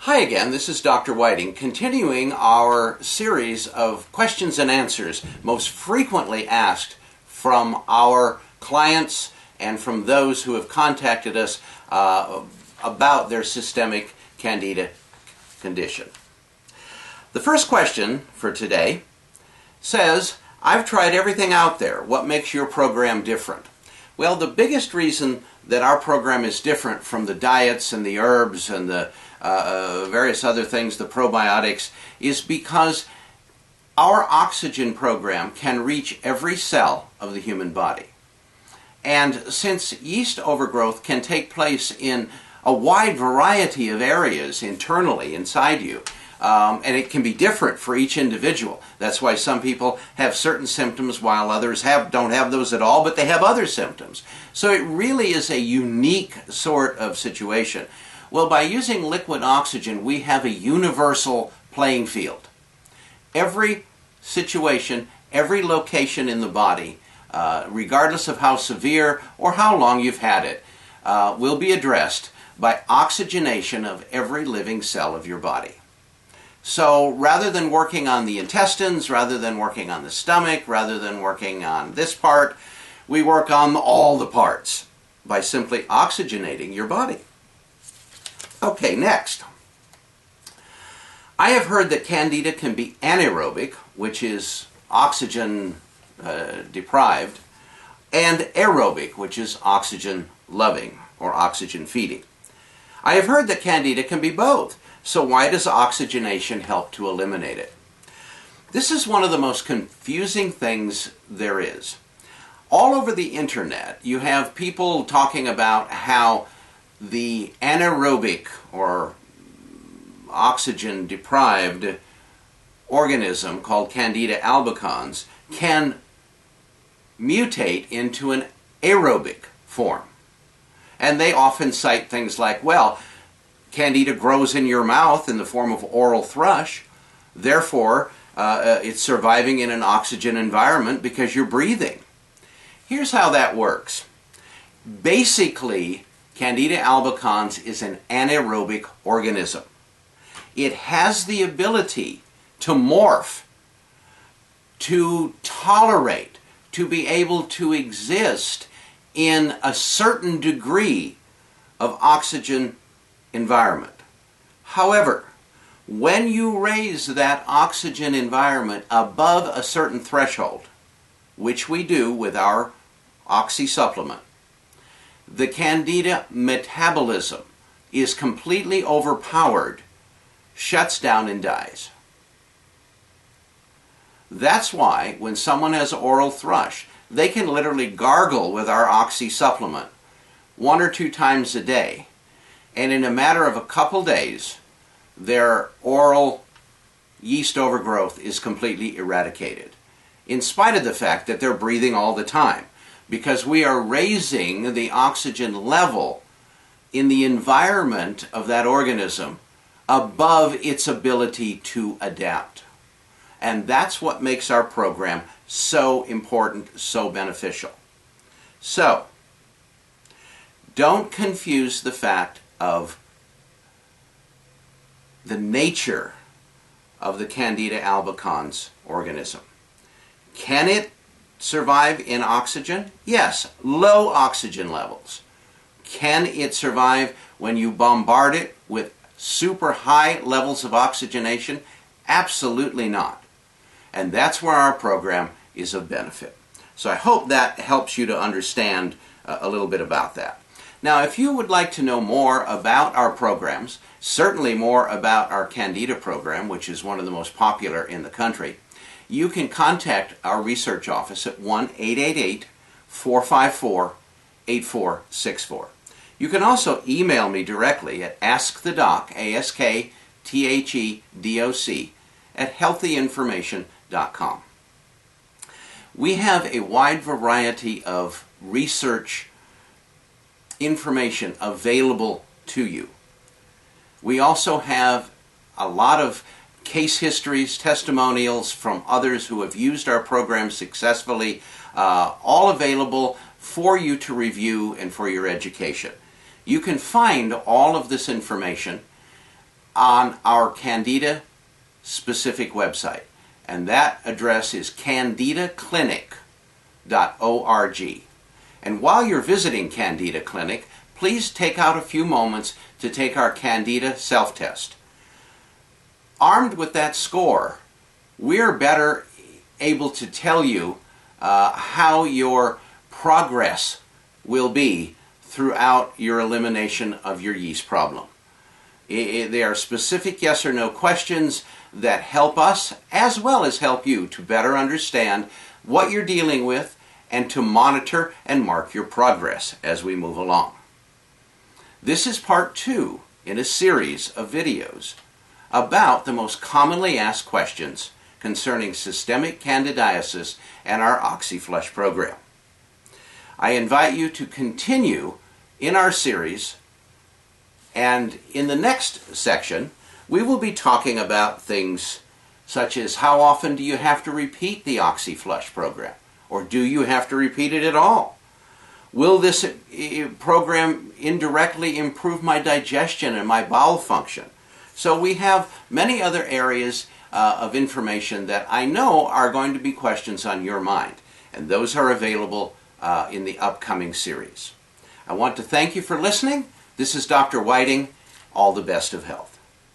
Hi again, this is Dr. Whiting, continuing our series of questions and answers most frequently asked from our clients and from those who have contacted us about their systemic Candida condition. The first question for today says, I've tried everything out there. What makes your program different? Well, the biggest reason that our program is different from the diets and the herbs and the various other things, the probiotics, is because our oxygen program can reach every cell of the human body. And since yeast overgrowth can take place in a wide variety of areas internally inside you, and it can be different for each individual. That's why some people have certain symptoms while others don't have those at all, but they have other symptoms. So it really is a unique sort of situation. Well, by using liquid oxygen, we have a universal playing field. Every situation, every location in the body, regardless of how severe or how long you've had it, will be addressed by oxygenation of every living cell of your body. So rather than working on the intestines, rather than working on the stomach, rather than working on this part, we work on all the parts by simply oxygenating your body. Okay, next. I have heard that Candida can be anaerobic, which is oxygen deprived, and aerobic, which is oxygen loving or oxygen feeding. I have heard that Candida can be both. So why does oxygenation help to eliminate it? This is one of the most confusing things there is. All over the internet, you have people talking about how the anaerobic or oxygen-deprived organism called Candida albicans can mutate into an aerobic form. And they often cite things like, well, Candida grows in your mouth in the form of oral thrush, therefore it's surviving in an oxygen environment because you're breathing. Here's how that works. Basically, Candida albicans is an anaerobic organism. It has the ability to morph, to tolerate, to be able to exist in a certain degree of oxygen environment. However, when you raise that oxygen environment above a certain threshold, which we do with our oxy supplement, the Candida metabolism is completely overpowered, shuts down and dies. That's why when someone has oral thrush, they can literally gargle with our oxy supplement 1 or 2 times a day, and in a matter of a couple days, their oral yeast overgrowth is completely eradicated, in spite of the fact that they're breathing all the time, because we are raising the oxygen level in the environment of that organism above its ability to adapt. And that's what makes our program so important, so beneficial. So, don't confuse the fact of the nature of the Candida albicans organism. Can it survive in oxygen? Yes, low oxygen levels. Can it survive when you bombard it with super high levels of oxygenation? Absolutely not. And that's where our program is of benefit. So I hope that helps you to understand a little bit about that. Now, if you would like to know more about our programs, certainly more about our Candida program, which is one of the most popular in the country, you can contact our research office at 1-888-454-8464. You can also email me directly at askthedoc, ASKTHEDOC, at healthyinformation.com. We have a wide variety of research information available to you. We also have a lot of case histories, testimonials from others who have used our program successfully, all available for you to review and for your education. You can find all of this information on our Candida specific website, and that address is candidaclinic.org. And while you're visiting Candida Clinic, please take out a few moments to take our Candida self-test. Armed with that score, we're better able to tell you how your progress will be throughout your elimination of your yeast problem. They are specific yes or no questions that help us as well as help you to better understand what you're dealing with and to monitor and mark your progress as we move along. This is part 2 in a series of videos about the most commonly asked questions concerning systemic candidiasis and our OxyFlush program. I invite you to continue in our series, and in the next section we will be talking about things such as how often do you have to repeat the OxyFlush program, or do you have to repeat it at all? Will this program indirectly improve my digestion and my bowel function? So we have many other areas of information that I know are going to be questions on your mind, and those are available in the upcoming series. I want to thank you for listening. This is Dr. Whiting. All the best of health.